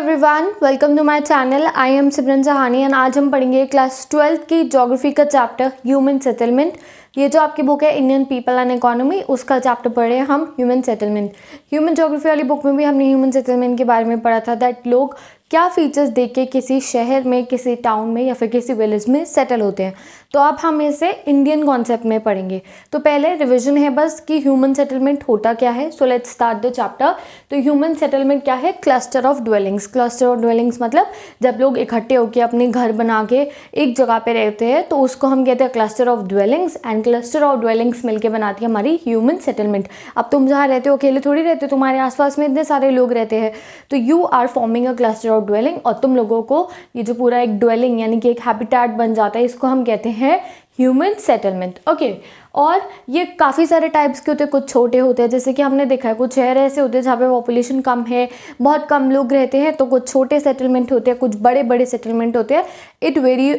Everyone, welcome to my channel. I am Simran Sahani and आज हम पढ़ेंगे क्लास 12th की ज्योग्राफी का चैप्टर ह्यूमन सेटलमेंट। ये जो आपकी बुक है इंडियन पीपल एंड इकोनॉमी, उसका चैप्टर पढ़े हैं हम ह्यूमन सेटलमेंट। ह्यूमन ज्योग्राफी वाली बुक में भी हमने ह्यूमन सेटलमेंट के बारे में पढ़ा था, दैट लोग क्या फीचर्स देख के किसी शहर में, किसी टाउन में या फिर किसी विलेज में सेटल होते हैं। तो अब हम इसे इंडियन कॉन्सेप्ट में पढ़ेंगे। तो पहले रिवीजन है बस कि ह्यूमन सेटलमेंट होता क्या है। So let's start the chapter. तो ह्यूमन सेटलमेंट क्या है? Cluster of dwellings. Cluster of dwellings मतलब जब लोग इकट्ठे होकर अपने घर बना के एक जगह पे रहते हैं तो उसको हम कहते हैं cluster of dwellings, and cluster of dwellings मिलकर बनाती है हमारी ह्यूमन सेटलमेंट। अब तुम जहाँ रहते हो अकेले थोड़ी रहते हो, तुम्हारे आसपास में इतने सारे लोग रहते हैं, तो you are forming a cluster of dwelling, और तुम लोगों को ये जो पूरा एक ड्वेलिंग यानी कि एक हैबिटेट बन जाता है, इसको हम कहते हैं ह्यूमन सेटलमेंट। ओके, और ये काफ़ी सारे टाइप्स के होते हैं। कुछ छोटे होते हैं, जैसे कि हमने देखा है कुछ शहर ऐसे होते हैं जहाँ पे पॉपुलेशन कम है, बहुत कम लोग रहते हैं, तो कुछ छोटे सेटलमेंट होते हैं, कुछ बड़े बड़े सेटलमेंट होते हैं। It very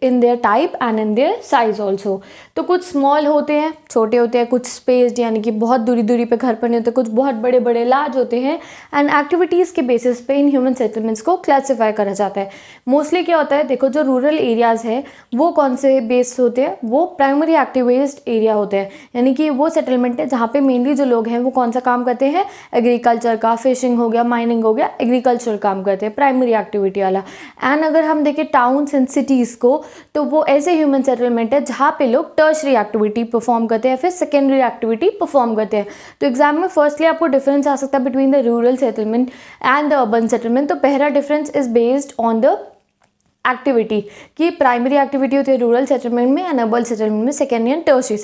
in their type and in their size also. तो कुछ स्मॉल होते हैं, छोटे होते हैं, कुछ स्पेस्ड यानी कि बहुत दूरी दूरी पे घर बने होते हैं, कुछ बहुत बड़े बड़े लार्ज होते हैं, एंड एक्टिविटीज़ के बेसिस पे इन ह्यूमन सेटलमेंट्स को क्लासीफाई करा जाता है। मोस्टली क्या होता है, देखो जो रूरल एरियाज़ है वो कौन से बेस्ड होते हैं, वो प्राइमरी एक्टिविस्ट एरिया होते हैं, यानी कि वो सेटलमेंट है जहाँ पे मेनली जो लोग हैं वो कौन सा काम करते हैं, एग्रीकल्चर का, फिशिंग हो गया, माइनिंग हो गया, एग्रीकल्चर काम करते हैं, प्राइमरी एक्टिविटी वाला। एंड अगर हम देखें टाउन्स एंड सिटीज़ को, तो वो ऐसे ह्यूमन सेटलमेंट है जहाँ पे लोग टर्शरी एक्टिविटी परफॉर्म करते हैं, फिर सेकेंडरी एक्टिविटी परफॉर्म करते हैं। तो एग्जाम में फर्स्टली आपको डिफरेंस आ सकता है between the rural settlement and the urban settlement. तो पहला difference is based on the activity की प्राइमरी एक्टिविटी होती है रूरल सेटलमेंट में एंड अर्बन सेटलमेंट में secondary and tertiary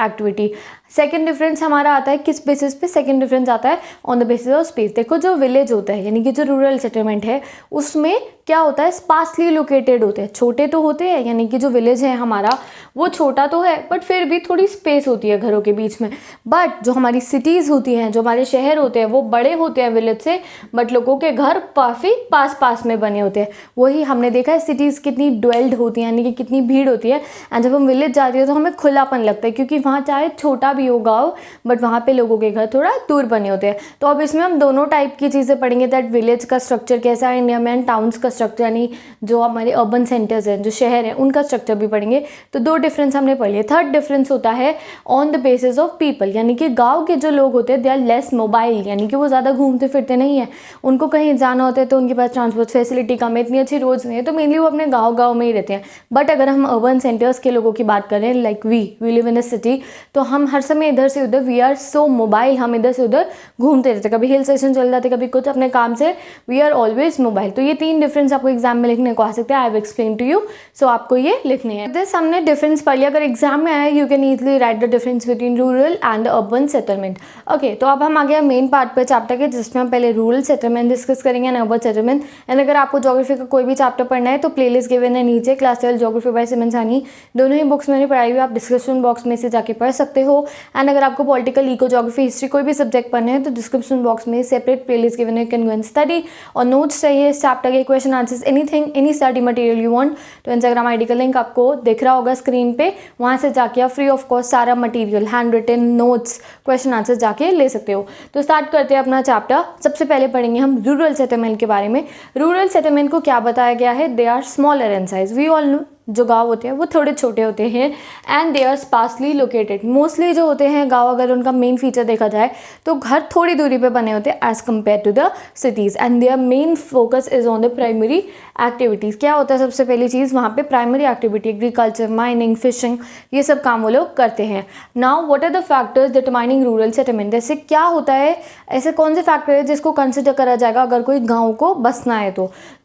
activity. Second difference हमारा आता है किस बेसिस पे? सेकंड डिफरेंस आता है on the basis of space. देखो जो विलेज होता है यानी कि जो रूरल सेटलमेंट है उसमें क्या होता है, स्पार्सली लोकेटेड होते हैं, छोटे तो होते हैं, यानी कि जो विलेज है हमारा वो छोटा तो है बट फिर भी थोड़ी स्पेस होती है घरों के बीच में। बट जो हमारी सिटीज़ होती हैं, जो हमारे शहर होते हैं वो बड़े होते हैं विलेज से, बट लोगों के घर काफ़ी पास पास में बने होते हैं। वही हमने देखा है सिटीज़ कितनी ड्वेल्ड होती हैं, यानी कि कितनी भीड़ होती है, एंड जब हम विलेज जाते हैं तो हमें खुलापन लगता है, क्योंकि वहाँ चाहे छोटा भी हो गाँव बट वहाँ पे लोगों के घर थोड़ा दूर बने होते हैं। तो अब इसमें हम दोनों टाइप की चीज़ें पढ़ेंगे, दैट विलेज का स्ट्रक्चर कैसा है इंडिया में, एंड टाउन्स का स्ट्रक्चर यानी जो हमारे अर्बन सेंटर्स हैं, जो शहर हैं, उनका स्ट्रक्चर भी पढ़ेंगे। तो दो डिफरेंस हमने पढ़ लिए। थर्ड डिफरेंस होता है on the basis of people, यानी कि गाँव के जो लोग होते हैं दे आर लेस मोबाइल, यानी कि वो ज़्यादा घूमते फिरते नहीं हैं, उनको कहीं जाना होता है तो उनके पास ट्रांसपोर्ट फैसिलिटी कम है, इतनी अच्छी रोड्स नहीं है, तो मेनली वो अपने गाँव में ही रहते हैं। बट अगर हम अर्बन सेंटर्स के लोगों की बात करें, like we live in a city, तो हम हर समय इधर से उधर, वी आर सो मोबाइल, हम इधर से उधर घूमते रहते, कभी हिल स्टेशन चल जाते, कभी कुछ अपने काम से, वी आर ऑलवेज मोबाइल। तो ये तीन डिफरेंस आपको एग्जाम में लिखने को आ सकते हैं। I have explain to you, so आपको ये लिखने हैं। दिस हमने डिफरेंस पढ़ लिया। अगर एग्जाम में आया you can easily right the difference between rural and the urban settlement. Okay, तो अब हम आ गए मेन पार्ट पे चैप्टर के, जिसमें हम पहले रूरल सेटलमेंट डिस्कस करेंगे एंड अर्बन सेटलमेंट। एंड अगर आपको ज्योग्राफी का कोई भी चैप्टर पढ़ना है तो प्लेलिस्ट गिवन है नीचे, क्लास 12 ज्योग्राफी बाय सिमरन सहानी, दोनों ही बुक्स मैंने पढ़ाई हुई, आप डिस्क्रिप्शन बॉक्स में से जाके पढ़ सकते हो। एंड अगर आपको पॉलिटिकल, इको, ज्योग्राफी, हिस्ट्री कोई भी सब्जेक्ट पढ़ने हैं तो डिस्क्रिप्शन बॉक्स में सेपरेट प्लेलिस्ट गिवन है, you can go and study. और नोट्स चाहिए इस चैप्टर के, question answers, anything, any study material you want, तो इंस्टाग्राम आईडी का लिंक आपको दिख रहा होगा स्क्रीन पे, वहाँ से जाके आप फ्री ऑफ कॉस्ट सारा material, handwritten notes, question answers जाके ले सकते हो। तो स्टार्ट करते हैं अपना चैप्टर। सबसे पहले पढ़ेंगे हम रूरल सेटलमेंट के बारे में। रूरल सेटलमेंट को क्या बताया गया है, they are smaller in size. We all know जो गाँव होते हैं वो थोड़े छोटे होते हैं, and they are sparsely located. Mostly जो होते हैं गाँव, अगर उनका मेन फीचर देखा जाए तो घर थोड़ी दूरी पे बने होते हैं as compared to the cities, and their main focus is on the primary activities. क्या होता है सबसे पहली चीज़ वहाँ पे, primary activity, agriculture, mining, fishing, ये सब काम वो लोग करते हैं। Now what are the factors determining rural settlement, जैसे क्या होता है, ऐसे कौन से फैक्टर है जिसको कंसिडर करा जाएगा अगर कोई गाँव को बसना है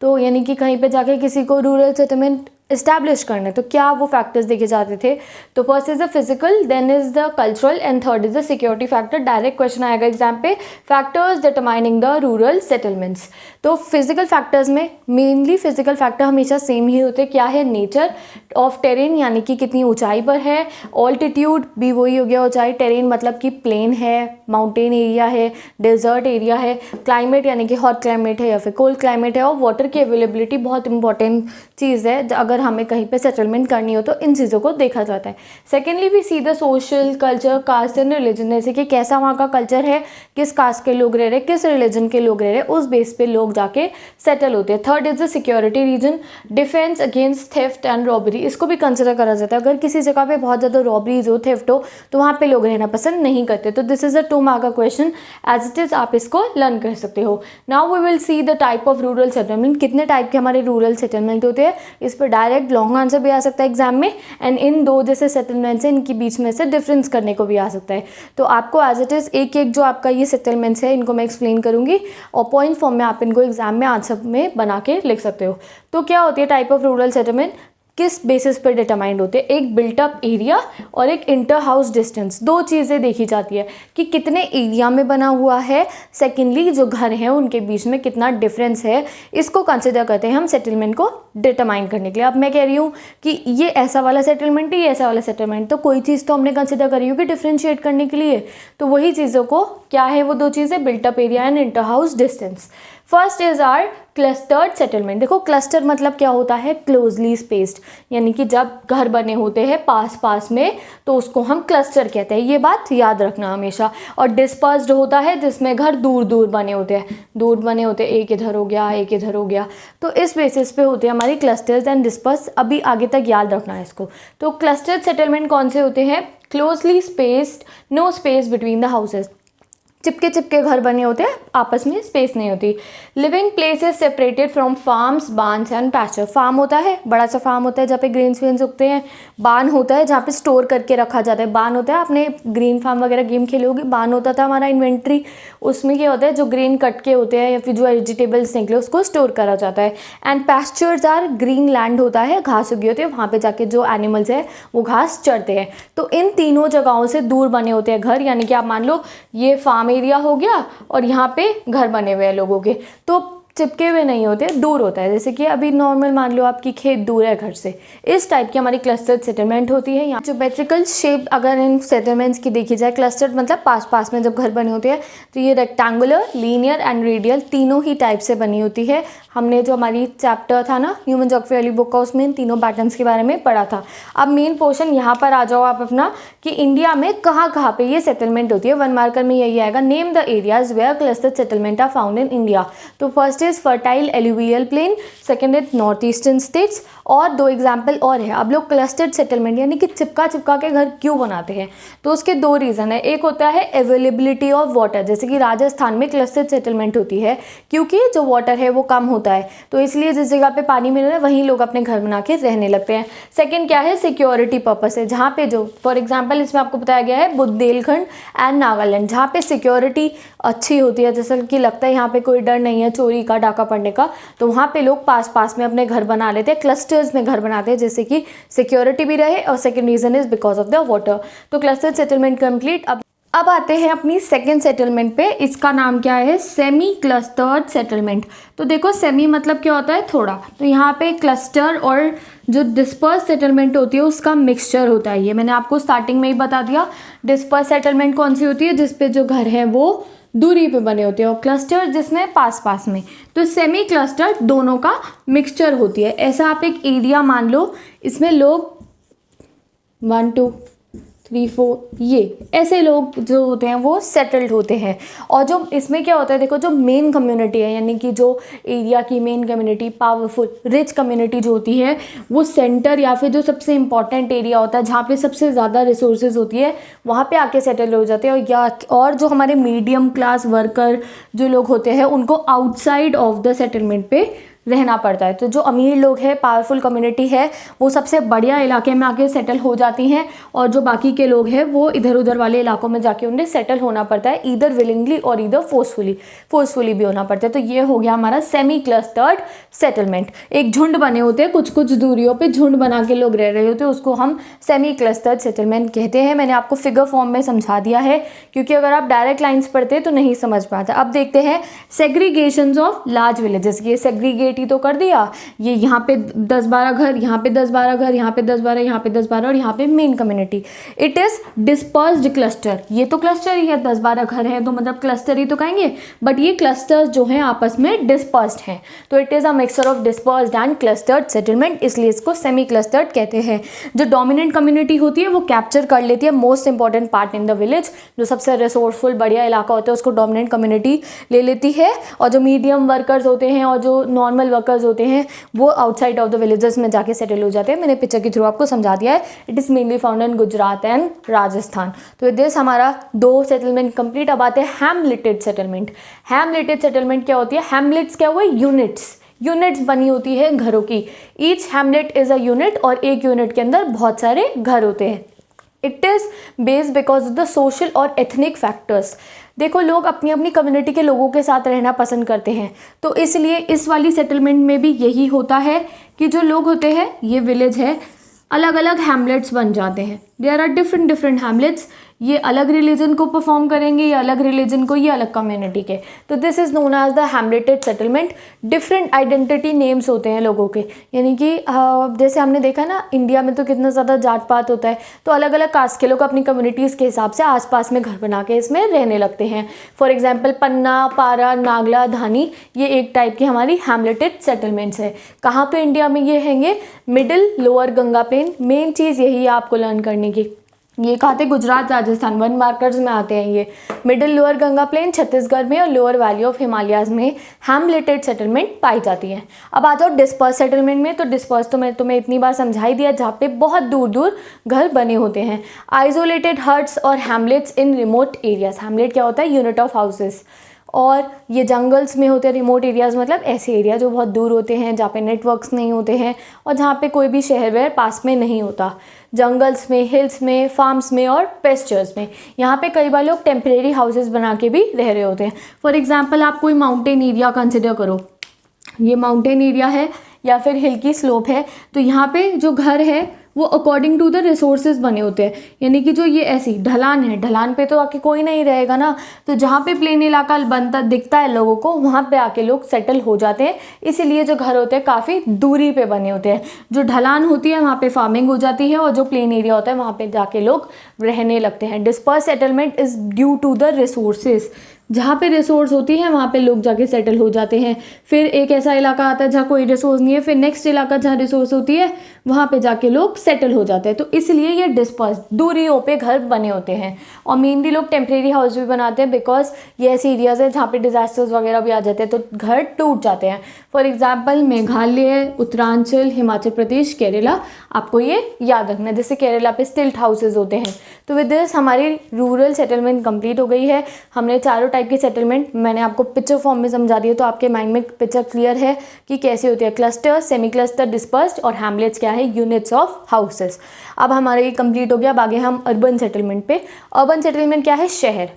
तो यानी कि कहीं पर जाके किसी को रूरल सेटलमेंट इस्टेब्लिश करने, तो क्या वो फैक्टर्स देखे जाते थे। तो first is the physical, then is the cultural, and third is the security factor. Direct question आएगा एग्जाम पे, factors determining the rural settlements. तो फिजिकल फैक्टर्स में मेनली फिजिकल फैक्टर हमेशा सेम ही होते हैं। क्या है, नेचर ऑफ टेरेन, यानी कि कितनी ऊंचाई पर है, ऑल्टीट्यूड भी वही हो गया ऊंचाई, टेरेन मतलब कि प्लेन है, माउंटेन एरिया है, डेजर्ट एरिया है, क्लाइमेट यानी कि हॉट क्लाइमेट है या फिर कोल्ड क्लाइमेट है, और वाटर की अवेलेबिलिटी बहुत इंपॉर्टेंट चीज़ है। अगर अगर हमें कहीं पे सेटलमेंट करनी हो तो इन चीज़ों को देखा जाता है। Secondly we see the social culture, caste and religion, जैसे कि कैसा वहाँ का कल्चर है, किस कास्ट के लोग रह रहे हैं, किस रिलीजन के लोग रह रहे हैं, उस बेस पे लोग जाके सेटल होते हैं। Third is the security reason, defence against theft and robbery, इसको भी कंसिडर करा जाता है। अगर किसी जगह पे बहुत ज़्यादा रॉबरीज हो, थेफ्ट हो, तो वहाँ पे लोग रहना पसंद नहीं करते। तो दिस इज अ 2 मार्क का क्वेश्चन एज इट इज, आप इसको लर्न कर सकते हो। Now we will see the type of rural settlement, कितने टाइप के हमारे रूरल सेटलमेंट होते हैं। इस पर डायरेक्ट लॉन्ग आंसर भी आ सकता है एग्जाम में, एंड इन 2 जैसे सेटलमेंट्स हैं इनके बीच में से डिफरेंस करने को भी आ सकता है। तो आपको एज इट इज़ एक एक जो आपका ये सेटलमेंट्स है इनको मैं एक्सप्लेन करूंगी, और पॉइंट फॉर्म में आप इनको एग्जाम में आंसर में बना के लिख सकते हो। तो क्या होती है टाइप ऑफ रूरल सेटलमेंट, किस बेसिस पर डिटरमाइंड होते हैं, एक बिल्टअप एरिया और एक इंटर हाउस डिस्टेंस, 2 चीज़ें देखी जाती है कि कितने एरिया में बना हुआ है, सेकेंडली जो घर हैं उनके बीच में कितना डिफरेंस है, इसको कंसिडर करते हैं हम सेटलमेंट को डिटरमाइन करने के लिए। अब मैं कह रही हूँ कि ये ऐसा वाला सेटलमेंट है, ये ऐसा वाला सेटलमेंट, तो कोई चीज़ तो हमने कंसिडर करी होगी डिफ्रेंशिएट करने के लिए, तो वही चीज़ों को क्या है वो 2 चीज़ें, built up area and inter house distance. First is are clustered settlement. देखो क्लस्टर मतलब क्या होता है, क्लोजली स्पेस्ड, यानी कि जब घर बने होते हैं पास पास में तो उसको हम क्लस्टर कहते हैं, ये बात याद रखना हमेशा। और डिस्पर्स्ड होता है जिसमें घर दूर दूर बने होते हैं, एक इधर हो गया, एक इधर हो गया, तो इस बेसिस पे होते हैं हमारी क्लस्टर्स एंड डिस्पर्स। अभी आगे तक याद रखना है इसको। तो क्लस्टर्ड सेटलमेंट कौन से होते हैं, closely spaced, no space between the houses, चिपके चिपके घर बने होते हैं, आपस में स्पेस नहीं होती। Living places separated from farms, barns and pasture. Farm होता है, बड़ा सा फार्म होता है जहाँ पे ग्रेन्स वेन्स उगते हैं। बार्न होता है जहाँ पे स्टोर करके रखा जाता है। बार्न होता है, आपने ग्रीन फार्म वगैरह गेम खेले होगी, बार्न होता था हमारा इन्वेंट्री, उसमें क्या होता है जो ग्रेन कट के होते हैं या फिर जो वेजिटेबल्स निकले उसको स्टोर करा जाता है। And pastures are green land होता है, घास उगी होती है, वहाँ पे जाके जो एनिमल्स है वो घास चरते हैं। तो इन तीनों जगहों से दूर बने होते हैं घर, यानी कि आप मान लो ये फार्म एरिया हो गया और यहाँ पे घर बने हुए हैं लोगों के, तो चिपके हुए नहीं होते, दूर होता है। जैसे कि अभी नॉर्मल मान लो आपकी खेत दूर है घर से, इस टाइप की हमारी क्लस्टर्ड सेटलमेंट होती है। यहाँ ज्योमेट्रिकल शेप अगर इन सेटलमेंट्स की देखी जाए, क्लस्टर्ड मतलब पास पास में जब घर बने होते हैं, तो ये रेक्टेंगुलर, लीनियर एंड रेडियल तीनों ही टाइप से बनी होती है। हमने जो हमारी चैप्टर था ना ह्यूमन ज्योग्राफी वाली बुक का, उसमें इन तीनों पैटर्न्स के बारे में पढ़ा था। अब मेन पोर्शन यहाँ पर आ जाओ आप अपना, कि इंडिया में कहाँ कहाँ पे ये सेटलमेंट होती है। 1 मार्कर में यही आएगा, name the areas where clustered settlement are found in India. तो first is fertile alluvial plain, second is north eastern states, और 2 एग्जाम्पल और है। अब लोग क्लस्टर्ड सेटलमेंट यानी कि चिपका चिपका के घर क्यों बनाते हैं, तो उसके 2 रीज़न है। एक होता है अवेलेबिलिटी ऑफ वाटर, जैसे कि राजस्थान में क्लस्टर्ड सेटलमेंट होती है क्योंकि जो वाटर है वो कम होता है, तो इसलिए जिस जगह पे पानी मिल रहा है वहीं लोग अपने घर बना के रहने लगते हैं। सेकेंड क्या है, सिक्योरिटी पर्पस है, जहाँ पे जो फॉर एग्जाम्पल इसमें आपको बताया गया है बुंदेलखंड एंड नागालैंड, जहाँ पे सिक्योरिटी अच्छी होती है, जैसे कि लगता है यहाँ पे कोई डर नहीं है चोरी का, डाका पड़ने का, तो वहाँ पे लोग पास पास में अपने घर बना लेते हैं, क्लस्टर्स में घर बनाते हैं, जैसे कि सिक्योरिटी भी रहे, और second reason is because of the water. तो क्लस्टर्ड सेटलमेंट कंप्लीट। अब आते हैं अपनी सेकेंड सेटलमेंट पे, इसका नाम क्या है, सेमी क्लस्टर्ड सेटलमेंट। तो देखो सेमी मतलब क्या होता है, थोड़ा, तो यहाँ पे क्लस्टर और जो डिस्पर्स सेटलमेंट होती है उसका मिक्सचर होता है। ये मैंने आपको स्टार्टिंग में ही बता दिया। डिस्पर्स सेटलमेंट कौन सी होती है, जिसपे जो घर हैं वो दूरी पे बने होते हैं, और क्लस्टर जिसमें पास पास में। तो सेमी क्लस्टर दोनों का मिक्सचर होती है। ऐसा आप एक एरिया मान लो, इसमें लोग 1 2 3 4 ये ऐसे लोग जो होते हैं वो सेटल्ड होते हैं। और जो इसमें क्या होता है, देखो जो मेन कम्युनिटी है, यानी कि जो एरिया की main community, powerful rich community जो होती है, वो सेंटर या फिर जो सबसे इंपॉर्टेंट एरिया होता है जहाँ पे सबसे ज़्यादा रिसोर्सेज होती है, वहाँ पे आके सेटल हो जाते हैं। और जो हमारे मीडियम क्लास वर्कर जो लोग होते हैं उनको आउटसाइड ऑफ द सेटलमेंट पे रहना पड़ता है। तो जो अमीर लोग हैं, पावरफुल कम्युनिटी है, वो सबसे बढ़िया इलाके में आके सेटल हो जाती हैं, और जो बाकी के लोग हैं वो इधर उधर वाले इलाकों में जाके उन्हें सेटल होना पड़ता है, ईदर विलिंगली और ईदर फोर्सफुली भी होना पड़ता है। तो ये हो गया हमारा सेमी क्लस्टर्ड सेटलमेंट। एक झुंड बने होते हैं, कुछ कुछ दूरियों पे झुंड बना के लोग रह रहे होते हैं, उसको हम सेमी क्लस्टर्ड सेटलमेंट कहते हैं। मैंने आपको फिगर फॉर्म में समझा दिया है, क्योंकि अगर आप डायरेक्ट लाइन्स पढ़ते तो नहीं समझ पाता। अब देखते हैं सेग्रीगेशंस ऑफ लार्ज विलेजेस। ये सेग्रीगेट कम्युनिटी तो कर दिया, ये यहाँ पे 10-12 घर, यहाँ पे 10-12 घर, यहाँ पे 10-12, यहाँ पे 10-12 और यहाँ पे main community. It is dispersed cluster, ये तो क्लस्टर ही है, 10-12 घर हैं तो मतलब क्लस्टर ही तो कहेंगे, बट ये क्लस्टर्स जो हैं आपस में डिस्पर्स्ड हैं, तो it is a mixture of dispersed and clustered settlement, इसलिए इसको सेमी क्लस्टर्ड कहते हैं। जो डोमिनेंट कम्युनिटी होती है वो कैप्चर कर लेती है most important part in the village, जो सबसे रिसोर्सफुल बढ़िया इलाका होता है उसको डोमिनेंट कम्युनिटी ले लेती है, और जो मीडियम वर्कर्स होते हैं और जो नॉर्मल वर्कर्स होते हैं वो आउटसाइड ऑफ द विलेजेस में जाके सेटल हो जाते हैं। मैंने पिक्चर के थ्रू आपको समझा दिया है। It is mainly found in Gujarat and Rajasthan. तो विद दिस हमारा 2 सेटलमेंट कंप्लीट। अब आते हैं हैमलेटेड सेटलमेंट। हैमलेटेड सेटलमेंट क्या होती है? हैमलेट्स क्या हुए? यूनिट्स बनी होती है घरों की। Each Hamlet is a unit, और एक यूनिट के अंदर बहुत सारे घर होते हैं। It is based because of the social और एथनिक फैक्टर्स। देखो, लोग अपनी अपनी कम्युनिटी के लोगों के साथ रहना पसंद करते हैं, तो इसलिए इस वाली सेटलमेंट में भी यही होता है कि जो लोग होते हैं, ये विलेज है, अलग अलग हैमलेट्स बन जाते हैं। देयर आर डिफरेंट हैमलेट्स, ये अलग रिलीजन को परफॉर्म करेंगे, ये अलग रिलीजन को, ये अलग कम्युनिटी के। तो this is known as the hamleted settlement. Different identity names होते हैं लोगों के, यानी कि जैसे हमने देखा ना इंडिया में तो कितना ज़्यादा जात पात होता है, तो अलग अलग कास्ट के लोग अपनी कम्युनिटीज़ के हिसाब से आसपास में घर बना के इसमें रहने लगते हैं। फॉर एग्जाम्पल पन्ना, पारा, नागला, धानी, ये एक टाइप की हमारी हैमलेटेड सेटलमेंट्स है। कहाँ पे इंडिया में ये हैंगे? Middle lower Ganga plain. Main चीज़ यही है आपको लर्न करने की। ये कहाँ थे? गुजरात, राजस्थान, 1 मार्कर्स में आते हैं ये। Middle lower Ganga plain Chhattisgarh में और लोअर वैली ऑफ हिमालयाज में हैमलेटेड सेटलमेंट पाई जाती है। अब आ जाओ डिस्पर्स सेटलमेंट में। तो डिस्पर्स तो मैं तुम्हें इतनी बार समझा ही दिया, जहाँ पे बहुत दूर दूर घर बने होते हैं। आइसोलेटेड हट्स और हैमलेट्स इन रिमोट एरियाज। हैमलेट क्या होता है? Unit of houses. और ये जंगल्स में होते हैं। रिमोट एरियाज़ मतलब ऐसे एरिया जो बहुत दूर होते हैं, जहाँ पे नेटवर्क्स नहीं होते हैं और जहाँ पे कोई भी शहर वहर पास में नहीं होता। जंगल्स में, हिल्स में, फार्म्स में और पेस्चर्स में, यहाँ पे कई बार लोग टेम्परेरी हाउसेस बना के भी रह रहे होते हैं। फॉर एग्जांपल आप कोई माउंटेन एरिया कंसिडर करो, ये माउंटेन एरिया है या फिर हिल की स्लोप है, तो यहाँ पे जो घर है वो अकॉर्डिंग टू द रिसोर्सेज बने होते हैं। यानी कि जो ये ऐसी ढलान है, ढलान पे तो आके कोई नहीं रहेगा ना, तो जहाँ पे प्लेन इलाका बनता दिखता है लोगों को, वहाँ पे आके लोग सेटल हो जाते हैं। इसीलिए जो घर होते हैं काफ़ी दूरी पे बने होते हैं। जो ढलान होती है वहाँ पे फार्मिंग हो जाती है, और जो प्लेन एरिया होता है वहाँ पे जाके लोग रहने लगते हैं। Disperse settlement is due to the resources. जहाँ पे रिसोर्स होती है वहाँ पे लोग जाके सेटल हो जाते हैं। फिर एक ऐसा इलाका आता है जहाँ कोई रिसोर्स नहीं है, फिर नेक्स्ट इलाका जहाँ रिसोर्स होती है वहाँ पे जाके लोग सेटल हो जाते हैं। तो इसलिए ये डिस्पर्स दूरियों पे घर बने होते हैं। और मेनली लोग टेम्परेरी हाउस भी बनाते हैं, बिकॉज ये ऐसी एरियाज है जहाँ पे डिजास्टर्स वगैरह भी आ जाते हैं तो घर टूट जाते हैं। फॉर एग्जाम्पल मेघालय, उत्तरांचल, हिमाचल प्रदेश, केरला, आपको ये याद रखना है। जैसे केरला पे स्टिल्ट हाउसेज होते हैं। तो विद दिस हमारी रूरल सेटलमेंट कंप्लीट हो गई है। हमने चारों टाइप की सेटलमेंट मैंने आपको पिक्चर फॉर्म में समझा दिया, तो आपके माइंड में पिक्चर क्लियर है कि कैसे होती है। क्लस्टर, सेमी क्लस्टर, डिस्पर्स्ड, और हैमलेट्स क्या है? Units of houses. अब हमारे ये कंप्लीट हो गया। अब आगे हम अर्बन सेटलमेंट पे। अर्बन सेटलमेंट क्या है? शहर।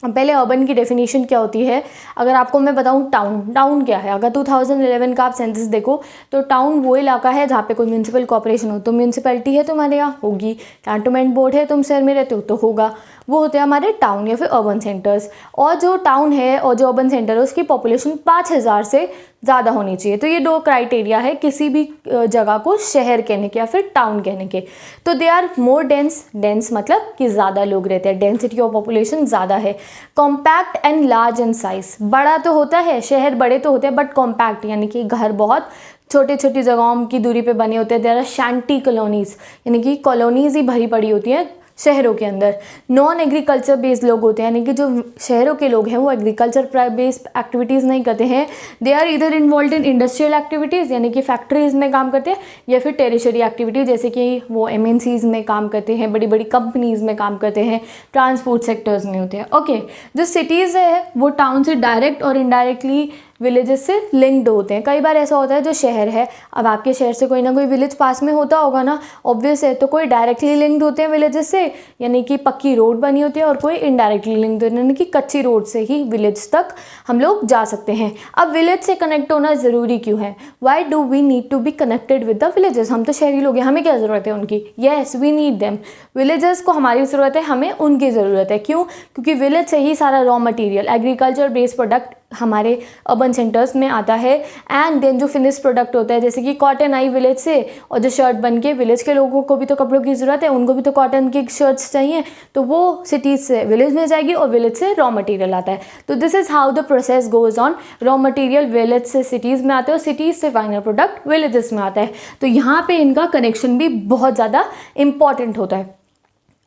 पहले अर्बन की डेफिनेशन क्या होती है, अगर आपको मैं बताऊं टाउन क्या है। अगर 2011 का आप सेंसस देखो तो टाउन वो इलाका है जहाँ पे कोई म्यूनसिपल कॉर्पोरेशन हो, तो म्यूनसिपैलिटी है तुम्हारे यहाँ होगी, कैंटोनमेंट बोर्ड है, तुम शहर में रहते हो तो होगा, वो होते हैं हमारे टाउन या फिर अर्बन सेंटर्स। और जो टाउन है और जो अर्बन सेंटर है उसकी पॉपुलेशन 5000 से ज़्यादा होनी चाहिए। तो ये 2 क्राइटेरिया है किसी भी जगह को शहर कहने के या फिर टाउन कहने के। तो दे आर मोर डेंस मतलब कि ज़्यादा लोग रहते हैं, डेंसिटी ऑफ पॉपुलेशन ज़्यादा है। Compact and large in size, बड़ा तो होता है, शहर बड़े तो होते हैं, बट कॉम्पैक्ट यानी कि घर बहुत छोटी छोटी जगहों की दूरी पे बने होते हैं। देयर आर शैंटी कॉलोनीज, यानी कि कॉलोनीज ही भरी पड़ी होती हैं शहरों के अंदर। नॉन एग्रीकल्चर बेस्ड लोग होते हैं, यानी कि जो शहरों के लोग हैं वो एग्रीकल्चर बेस्ड एक्टिविटीज़ नहीं करते हैं। दे आर इधर इन्वॉल्व इन इंडस्ट्रियल एक्टिविटीज़, यानी कि फैक्ट्रीज़ में काम करते हैं, या फिर टेरिशरी एक्टिविटीज़ जैसे कि वो MNCs में काम करते हैं, बड़ी बड़ी कंपनीज़ में काम करते हैं, ट्रांसपोर्ट सेक्टर्स में होते हैं। ओके, जो सिटीज़ है वो टाउन से डायरेक्ट और इनडायरेक्टली विलेजेस से लिंक्ड होते हैं। कई बार ऐसा होता है जो शहर है, अब आपके शहर से कोई ना कोई विलेज पास में होता होगा ना, ऑब्वियस है, तो कोई डायरेक्टली लिंक्ड होते हैं विलेजेस से, यानी कि पक्की रोड बनी होती है, और कोई इनडायरेक्टली लिंक्ड होते हैं, यानी कि कच्ची रोड से ही विलेज तक हम लोग जा सकते हैं। अब विलेज से कनेक्ट होना ज़रूरी क्यों है? Why do we need to be connected with the villages? हम तो शहरी लोग हैं, हमें क्या ज़रूरत है उनकी? Yes, we need them. Villages को हमारी ज़रूरत है, हमें उनकी ज़रूरत है। क्यों? क्योंकि विलेज से ही सारा raw material, agriculture based product हमारे अर्बन सेंटर्स में आता है। एंड देन जो फिनिश प्रोडक्ट होता है, जैसे कि कॉटन आई विलेज से, और जो शर्ट बन के विलेज के लोगों को भी तो कपड़ों की ज़रूरत है, उनको भी तो कॉटन की शर्ट्स चाहिए, तो वो सिटीज़ से विलेज में जाएगी और विलेज से रॉ मटेरियल आता है। तो this is how the process goes on. Raw material village से सिटीज़ में आता है और सिटीज़ से फाइनल प्रोडक्ट विलेजेस में आता है। तो यहाँ पे इनका कनेक्शन भी बहुत ज़्यादा इंपॉर्टेंट होता है।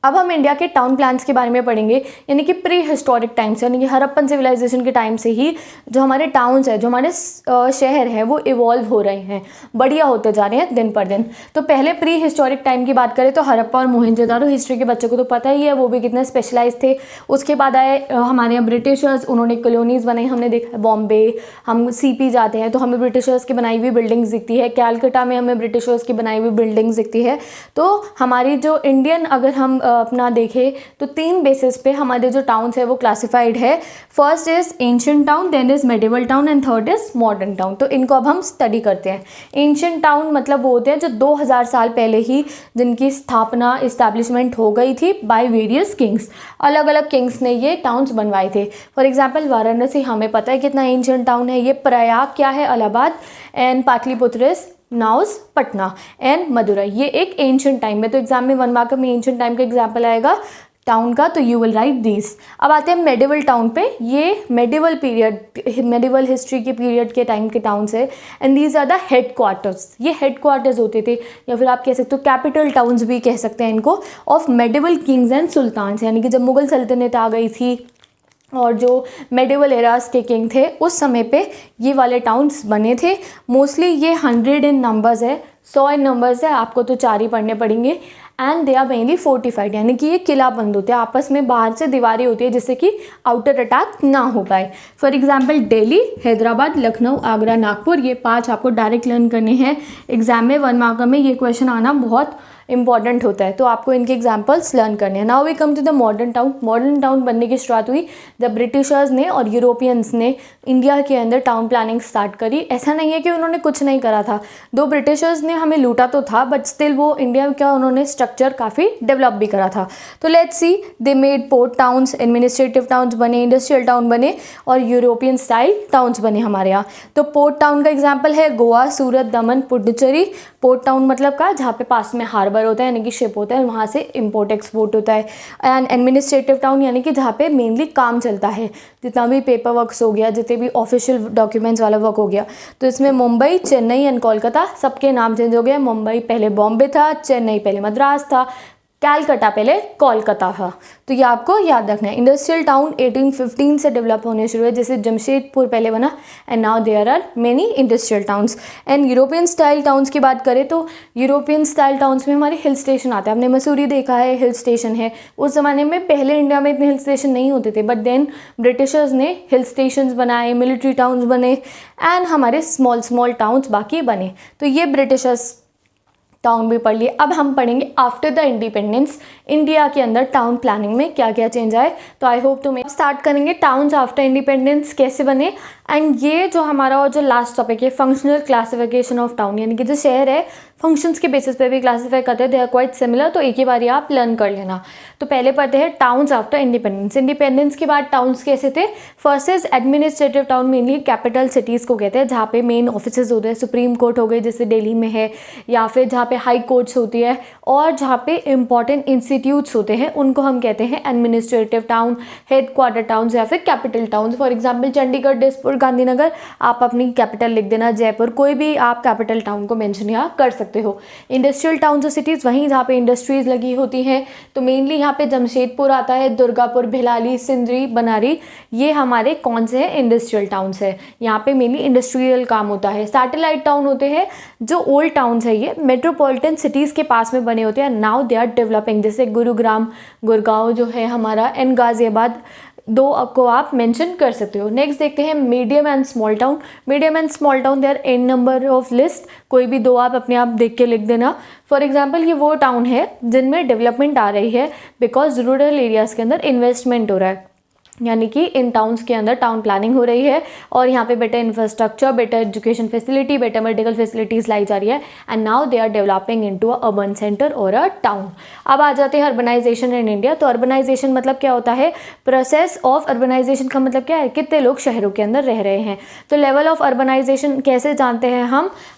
अब हम इंडिया के टाउन प्लान्स के बारे में पढ़ेंगे, यानी कि प्री हिस्टोरिक टाइम से, यानी कि हड़प्पन सिविलाइजेशन के टाइम से ही जो हमारे टाउन्स है, जो हमारे शहर हैं, वो इवॉल्व हो रहे हैं, बढ़िया होते जा रहे हैं दिन पर दिन। तो पहले प्री हिस्टोरिक टाइम की बात करें तो हड़प्पा और मोहनजोदारो, हिस्ट्री के बच्चों को तो पता ही है वो भी कितने स्पेशलाइज थे। उसके बाद आए हमारे यहाँ ब्रिटिशर्स, उन्होंने कॉलोनीज़ बनाई, हमने देखा बॉम्बे, हम CP जाते हैं तो हमें ब्रिटिशर्स की बनाई हुई बिल्डिंग्स दिखती है, कैलकाटा में हमें ब्रिटिशर्स की बनाई हुई बिल्डिंग्स दिखती है। तो हमारी जो इंडियन अगर हम अपना देखें तो 3 बेसिस पे हमारे जो टाउन्स है वो क्लासिफाइड है। First is ancient town, then is medieval town and third is modern town. तो इनको अब हम स्टडी करते हैं। एंशिएंट टाउन मतलब वो होते हैं जो 2000 साल पहले ही जिनकी स्थापना इस्टेब्लिशमेंट हो गई थी बाय वेरियस किंग्स। अलग अलग किंग्स ने ये टाउन्स बनवाए थे। फॉर एग्जाम्पल वाराणसी हमें पता है कितना एंशिएंट टाउन है। ये प्रयाग क्या है, Allahabad, and Pataliputra is knows Patna, and Madurai. ये एक एंशिएंट टाइम में, तो एग्जाम में 1 मार्क में एंशिएंट टाइम का एग्जाम्पल आएगा टाउन का, तो यू विल राइट दिस। अब आते हैं मेडिवल टाउन पे। ये मेडिवल पीरियड, मेडिवल हिस्ट्री के पीरियड के टाइम के टाउन्स है, and these are the headquarters. ये हेड क्वार्टर्स होते थे, या फिर आप कह सकते हो कैपिटल टाउन्स भी कह सकते हैं इनको, of medieval kings and sultans. यानी कि जब मुगल सल्तनत आ गई थी और जो मेडिवल एरास के किंग थे उस समय पे ये वाले टाउन्स बने थे। मोस्टली ये 100 इन नंबर्स है, 100 इन नंबर्स है, आपको तो 4 ही पढ़ने पड़ेंगे। And they are mainly fortified, यानी कि ये किला बंद होते हैं, आपस में बाहर से दीवारें होती है जिससे कि आउटर अटैक ना हो पाए। फॉर एग्जाम्पल दिल्ली, हैदराबाद, लखनऊ, आगरा, नागपुर, ये 5 आपको डायरेक्ट लर्न करने हैं। एग्जाम में 1 मार्क में ये क्वेश्चन आना बहुत इंपॉर्टेंट होता है, तो आपको इनके एग्जाम्पल्स लर्न करने हैं। Now we come to the modern town. Modern town बनने की शुरुआत हुई जब ब्रिटिशर्स ने और यूरोपियंस ने इंडिया के अंदर टाउन प्लानिंग स्टार्ट करी। ऐसा नहीं है कि उन्होंने कुछ नहीं करा था, दो ब्रिटिशर्स ने हमें लूटा तो था, बट स्टिल वो इंडिया का उन्होंने स्ट्रक्चर काफ़ी डेवलप भी करा था। तो let's see, they made port towns, administrative towns बने, इंडस्ट्रियल टाउन बने, और यूरोपियन स्टाइल टाउन्स बने हमारे यहाँ। तो पोर्ट टाउन का एग्जाम्पल है गोवा, सूरत, दमन, पुडुचेरी। पोर्ट टाउन मतलब का जहाँ पे पास में हार्बर होता है, यानी कि शिप होता है, वहाँ से इंपोर्ट एक्सपोर्ट होता है। एंड एडमिनिस्ट्रेटिव टाउन यानी कि जहाँ पे मेनली काम चलता है, जितना भी पेपर वर्क्स हो गया, जितने भी ऑफिशियल डॉक्यूमेंट्स वाला वर्क हो गया। तो इसमें मुंबई, चेन्नई एंड कोलकाता, सबके नाम चेंज हो गए। मुंबई पहले बॉम्बे था, चेन्नई पहले मद्रास था, कैलकाटा पहले कोलकाता था। तो ये आपको याद रखना है। इंडस्ट्रियल टाउन 1815 से डेवलप होने शुरू हुए, जैसे जमशेदपुर पहले बना, and now there are many industrial towns. And European style towns की बात करें तो यूरोपियन स्टाइल टाउन्स में हमारे हिल स्टेशन आते हैं। हमने मसूरी देखा है, हिल स्टेशन है। उस ज़माने में पहले इंडिया में इतने हिल स्टेशन नहीं होते थे, बट देन ब्रिटिशर्स ने हिल स्टेशन बनाए, मिलिट्री टाउन्स बने, एंड हमारे स्मॉल स्मॉल टाउन्स बाकी बने। तो ये ब्रिटिशर्स टाउन भी पढ़ लिए। अब हम पढ़ेंगे आफ्टर द इंडिपेंडेंस इंडिया के अंदर टाउन प्लानिंग में क्या क्या चेंज आए। तो आई होप तुम्हें स्टार्ट करेंगे टाउन्स आफ्टर इंडिपेंडेंस कैसे बने। एंड ये जो हमारा जो लास्ट टॉपिक है, फंक्शनल क्लासिफिकेशन ऑफ टाउन, यानी कि जो शहर है फंक्शंस के बेसिस पे भी क्लासीफाई करते हैं, दे आर क्वाइट सिमिलर। तो एक ही बार आप लर्न कर लेना। तो पहले पढ़ते हैं टाउन्स आफ्टर इंडिपेंडेंस। इंडिपेंडेंस के बाद टाउन्स कैसे थे। First is administrative town, mainly capital cities को कहते हैं, जहाँ पे मेन ऑफिसेज होते हैं। सुप्रीम कोर्ट हो गए जैसे दिल्ली में है, या फिर जहाँ पे हाई कोर्ट्स होती है, और जहाँ पे इंपॉर्टेंट इंस्टीट्यूट्स होते हैं उनको हम कहते हैं administrative town, head quarter towns या फिर capital towns. For example Chandigarh, Dispur, Gandhinagar, आप अपनी कैपिटल लिख देना, जयपुर, कोई भी आप कैपिटल टाउन को मेंशन यहाँ कर सकते हो। इंडस्ट्रियल टाउन्स और सिटीज़ वहीं जहाँ पे इंडस्ट्रीज लगी होती हैं। तो मेनली यहाँ पे जमशेदपुर आता है, दुर्गापुर, भिलाली, सिंदरी, बनारी, ये हमारे कौन से हैं इंडस्ट्रियल टाउन्स है। यहाँ पे मेनली इंडस्ट्रियल काम होता है। सैटेलाइट टाउन होते हैं जो ओल्ड टाउन्स है, ये मेट्रोपॉलिटन सिटीज़ के पास में बने होते हैं। नाउ दे आर डेवलपिंग, जैसे गुरुग्राम, गुड़गांव जो है हमारा, एंड गाजियाबाद, दो को आप मेंशन कर सकते हो। नेक्स्ट देखते हैं medium and small town. Medium and small town they are an number of list, कोई भी दो आप अपने आप देख के लिख देना। फॉर एग्जांपल ये वो टाउन है जिनमें डेवलपमेंट आ रही है बिकॉज रूरल एरियाज़ के अंदर इन्वेस्टमेंट हो रहा है। यानी कि इन टाउन्स के अंदर टाउन प्लानिंग हो रही है और यहाँ पे better infrastructure, better education facility, better medical facilities लाई जा रही है and now they are developing into a urban centre or a town. अब आ जाते हैं अर्बनाइजेशन इन इंडिया। तो अर्बनाइजेशन मतलब क्या होता है? प्रोसेस ऑफ अर्बनाइजेशन का मतलब क्या है? कितने लोग शहरों के अंदर रह रहे हैं। तो लेवल ऑफ अर्बनाइजेशन कैसे जानते हैं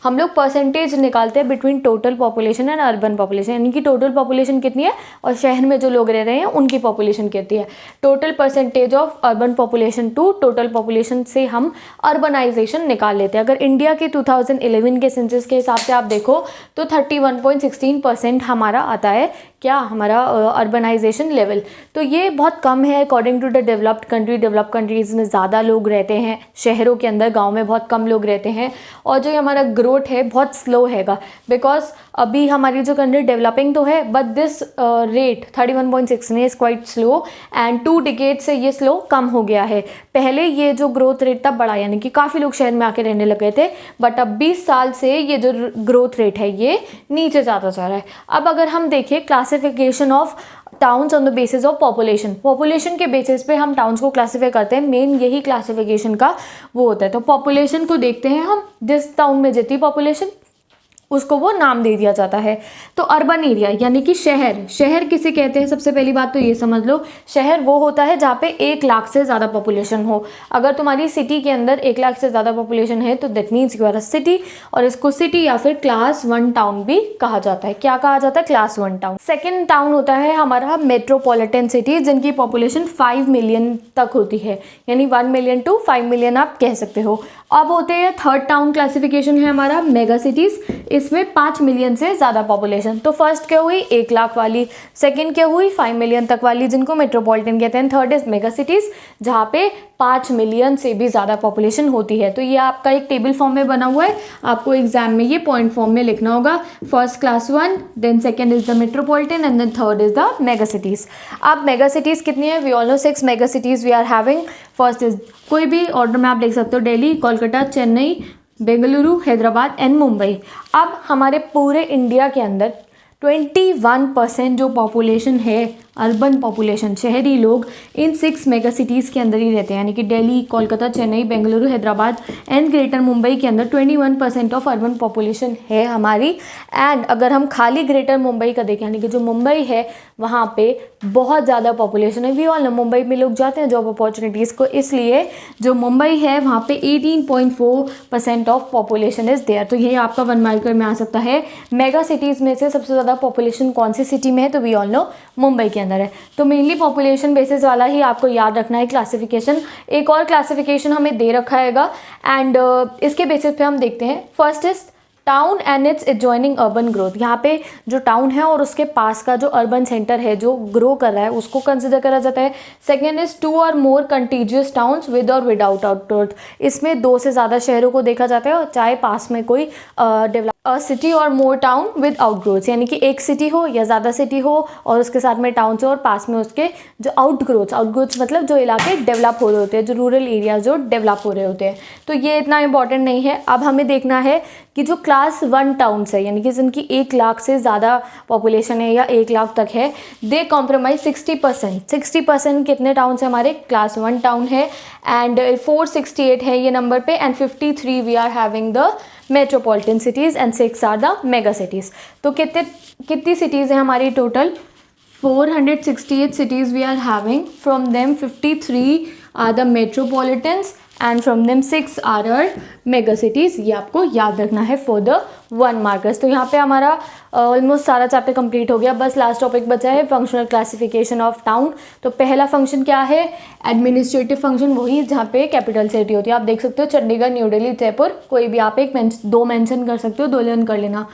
हम लोग परसेंटेज निकालते हैं between total population and urban population, यानी कि टोटल पॉपुलेशन कितनी है और शहर में जो लोग रह रहे हैं उनकी पॉपुलेशन कितनी है। Total percentage of urban population to total population से हम अर्बनाइजेशन निकाल लेते हैं। अगर इंडिया के 2011 के सेंसस के हिसाब से आप देखो तो 31.16% हमारा आता है क्या, हमारा अर्बनाइजेशन लेवल। तो ये बहुत कम है according to the developed country. Developed countries में ज़्यादा लोग रहते हैं शहरों के अंदर, गांव में बहुत कम लोग रहते हैं। और जो हमारा ग्रोथ है बहुत स्लो हैगा, बिकॉज अभी हमारी जो कंट्री डेवलपिंग तो है but this rate 31.6 is quite slow and 2 decade से ये स्लो कम हो गया है। पहले ये जो ग्रोथ रेट था बड़ा, यानी कि काफ़ी लोग शहर में आके रहने लग गए थे, बट अब 20 साल से ये जो ग्रोथ रेट है ये नीचे जाता जा रहा है। अब अगर हम देखें classification of towns on the basis of population के बेसिस पे हम टाउन्स को क्लासीफाई करते हैं। मेन यही क्लासिफिकेशन का वो होता है। तो पॉपुलेशन को देखते हैं हम, जिस टाउन में जितनी पॉपुलेशन उसको वो नाम दे दिया जाता है। तो अर्बन एरिया यानी कि शहर किसे कहते हैं? सबसे पहली बात तो ये समझ लो, शहर वो होता है जहाँ पे 1 लाख से ज़्यादा पॉपुलेशन हो। अगर तुम्हारी सिटी के अंदर 1 लाख से ज़्यादा पॉपुलेशन है तो that means you are a city, और इसको सिटी या फिर क्लास 1 टाउन भी कहा जाता है। क्या कहा जाता है? Class 1 town. सेकेंड टाउन होता है हमारा मेट्रोपॉलिटन सिटी, जिनकी पॉपुलेशन 5 मिलियन तक होती है, यानी 1 मिलियन टू 5 मिलियन आप कह सकते हो। अब होते हैं थर्ड टाउन क्लासिफिकेशन है हमारा मेगा सिटीज़, इसमें 5 मिलियन से ज़्यादा पॉपुलेशन। तो फर्स्ट क्या हुई? 1 लाख वाली, सेकंड क्या हुई? 5 मिलियन तक वाली, जिनको मेट्रोपॉलिटन कहते हैं। थर्ड इज मेगा सिटीज़, जहाँ पे 5 मिलियन से भी ज़्यादा पॉपुलेशन होती है। तो ये आपका एक टेबल फॉर्म में बना हुआ है, आपको एग्जाम में ये पॉइंट फॉर्म में लिखना होगा। First class 1, then second is the metropolitan and then third is the mega cities. अब मेगा सिटीज़ कितनी है? We all know 6 mega cities we are having. First is, कोई भी ऑर्डर में आप देख सकते हो, दिल्ली, कोलकाता, चेन्नई, बेंगलुरु, हैदराबाद एंड मुंबई। अब हमारे पूरे इंडिया के अंदर 21% जो पॉपुलेशन है, अर्बन पॉपुलेशन, शहरी लोग, इन 6 मेगा सिटीज़ के अंदर ही रहते हैं, यानी कि दिल्ली, कोलकाता, चेन्नई, बेंगलुरु, हैदराबाद एंड ग्रेटर मुंबई के अंदर 21% ऑफ अर्बन पॉपुलेशन है हमारी। एंड अगर हम खाली ग्रेटर मुंबई का देखें, यानी कि जो मुंबई है वहाँ पे बहुत ज़्यादा पॉपुलेशन है। वी ऑल नो मुंबई में लोग जाते हैं जॉब अपॉर्चुनिटीज़ को, इसलिए जो मुंबई है वहाँ पे 18.4% ऑफ पॉपुलेशन इज़ देयर। तो ये आपका 1 मार्कर में आ सकता है। मेगा सिटीज़ में से सबसे ज़्यादा पॉपुलेशन कौन सी सिटी में है? तो वी ऑल नो मुंबई के अंदर है। तो मेनली पॉपुलेशन बेसिस वाला ही आपको याद रखना है क्लासिफिकेशन। एक और क्लासिफिकेशन हमें दे रखा हैगा एंड इसके बेसिस पे हम देखते हैं। First is town and it's adjoining urban growth. यहाँ पे जो टाउन है और उसके पास का जो अर्बन सेंटर है जो ग्रो कर रहा है उसको कंसिडर करा जाता है। सेकेंड इज 2 और मोर कंटीजियस टाउन्स विद और विदाउट आउटग्रोथ। इसमें 2 से ज़्यादा शहरों को देखा जाता है और चाहे पास में कोई डेवलप सिटी और मोर टाउन विद आउटग्रोथ, यानी कि एक सिटी हो या ज़्यादा सिटी हो और उसके साथ में टाउन से और पास में उसके जो आउटग्रोथ्स मतलब जो इलाके डेवलप हो रहे होते हैं, जो रूरल एरियाज जो डेवलप हो रहे होते हैं। तो ये इतना इंपॉर्टेंट नहीं है। अब हमें देखना है कि जो क्लास 1 टाउन्स है, यानी कि जिनकी 1 लाख से ज़्यादा पॉपुलेशन है या 1 लाख तक है, दे कॉम्प्रोमाइज 60%। 60% कितने टाउन्स है हमारे? क्लास 1 टाउन है एंड 468 है ये नंबर पे and 53 we are having the metropolitan cities and 6 are the mega cities. तो कितनी सिटीज़ हैं हमारी total? 468 cities we are having. From them 53 are the metropolitans and from them 6 are our mega cities. ये आपको याद रखना है for the 1 markers। तो यहाँ पे हमारा ऑलमोस्ट सारा चैप्टर कंप्लीट हो गया। बस लास्ट टॉपिक बचा है फंक्शनल क्लासिफिकेशन ऑफ टाउन। तो पहला फंक्शन क्या है? एडमिनिस्ट्रेटिव फंक्शन, वही जहाँ पे कैपिटल सिटी होती है। आप देख सकते हो चंडीगढ़, न्यू दिल्ली, जयपुर, कोई भी आप 2 मेंशन कर सकते हो, 2 लर्न कर लेना।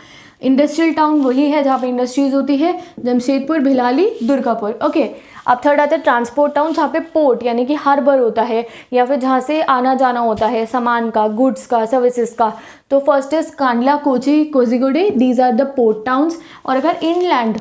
इंडस्ट्रियल टाउन वही है जहाँ पे इंडस्ट्रीज होती है, जमशेदपुर, भिलाली, दुर्गापुर। ओके, अब थर्ड आता है ट्रांसपोर्ट टाउन, जहाँ पे पोर्ट यानी कि हार्बर होता है या फिर जहाँ से आना जाना होता है सामान का, गुड्स का, सर्विसेज का। तो first is Kandla, Kochi, Kozhikode, these are the port towns. और अगर इनलैंड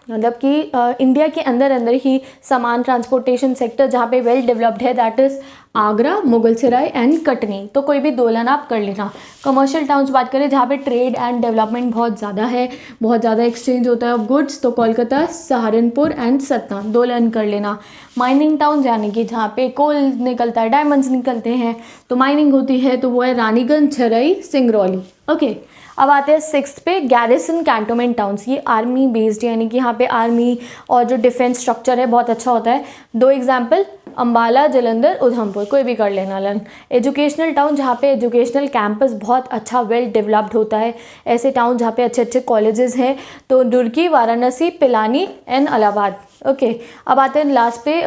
मतलब कि इंडिया के अंदर ही सामान ट्रांसपोर्टेशन सेक्टर जहाँ पे वेल डेवलप्ड है, that is Agra, Mughalsarai and Katni. तो कोई भी 2 लाइन आप कर लेना। कमर्शियल टाउन्स बात करें जहाँ पे ट्रेड एंड डेवलपमेंट बहुत ज़्यादा है, बहुत ज़्यादा एक्सचेंज होता है ऑफ गुड्स, तो कोलकाता, सहारनपुर एंड सतना, 2 लाइन कर लेना। माइनिंग टाउन यानी कि जहाँ पे कोल निकलता है, डायमंड्स निकलते हैं, तो माइनिंग होती है, तो वो है रानीगंज, छरई, सिंगरौली। ओके, अब आते हैं 6th पे, गैरिसन कैंटोनमेंट टाउन्स। ये आर्मी बेस्ड यानी कि यहाँ पे आर्मी और जो डिफेंस स्ट्रक्चर है बहुत अच्छा होता है। 2 एग्जाम्पल, अम्बाला, जालंधर, उधमपुर, कोई भी कर लेना लन। एजुकेशनल टाउन जहाँ पे एजुकेशनल कैंपस बहुत अच्छा वेल डेवलप्ड होता है, ऐसे टाउन जहाँ पे अच्छे अच्छे कॉलेजेस हैं, तो रुड़की, वाराणसी, पिलानी एंड इलाहाबाद। ओके, अब आते हैं लास्ट पे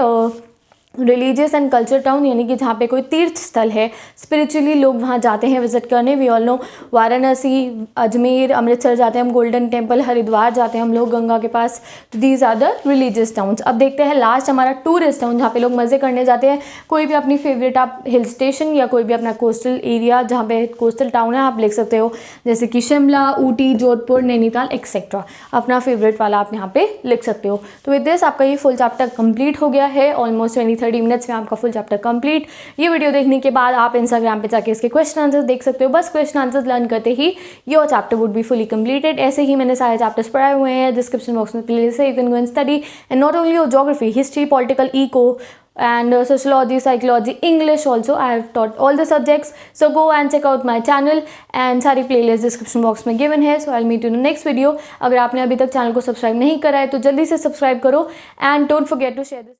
रिलीजियस एंड कल्चर टाउन यानी कि जहाँ पे कोई तीर्थ स्थल है, स्पिरिचुअली लोग वहाँ जाते हैं विजिट करने। We all know Varanasi, Ajmer, Amritsar जाते हैं हम, गोल्डन टेम्पल, हरिद्वार जाते हैं हम लोग गंगा के पास। These are the religious towns. अब देखते हैं लास्ट हमारा टूरिस्ट टाउन जहाँ पे लोग मज़े करने जाते हैं। कोई भी अपनी फेवरेट आप हिल स्टेशन या कोई भी अपना कोस्टल एरिया जहाँ पे कोस्टल टाउन है आप लिख सकते हो, जैसे कि शिमला, ऊटी, जोधपुर, नैनीताल एक्सेट्रा। अपना फेवरेट वाला आप यहाँ पे लिख सकते हो। तो विद दिस आपका ये फुल चैप्टर कंप्लीट हो गया है। ऑलमोस्ट 20-30 मिनट्स में आपका फुल चैप्टर कंप्लीट। ये वीडियो देखने के बाद आप इंस्टाग्राम पे जाके इसके क्वेश्चन आंसर्स देख सकते हो। बस क्वेश्चन आंसर्स लर्न करते ही your chapter would be fully completed. ऐसे ही मैंने सारे चैप्टर्स पढ़ाए हुए हैं, डिस्क्रिप्शन बॉक्स में प्लेलिस्ट है, you can go and study. And not only your geography, history, political, eco and sociology, psychology, English also. I have taught all the subjects. So go and check out my channel and सारी playlist description box में given है. So I'll meet you in the next video. अगर आपने अभी तक channel को subscribe नहीं करा है तो जल्दी से सब्सक्राइब करो and don't forget to share this.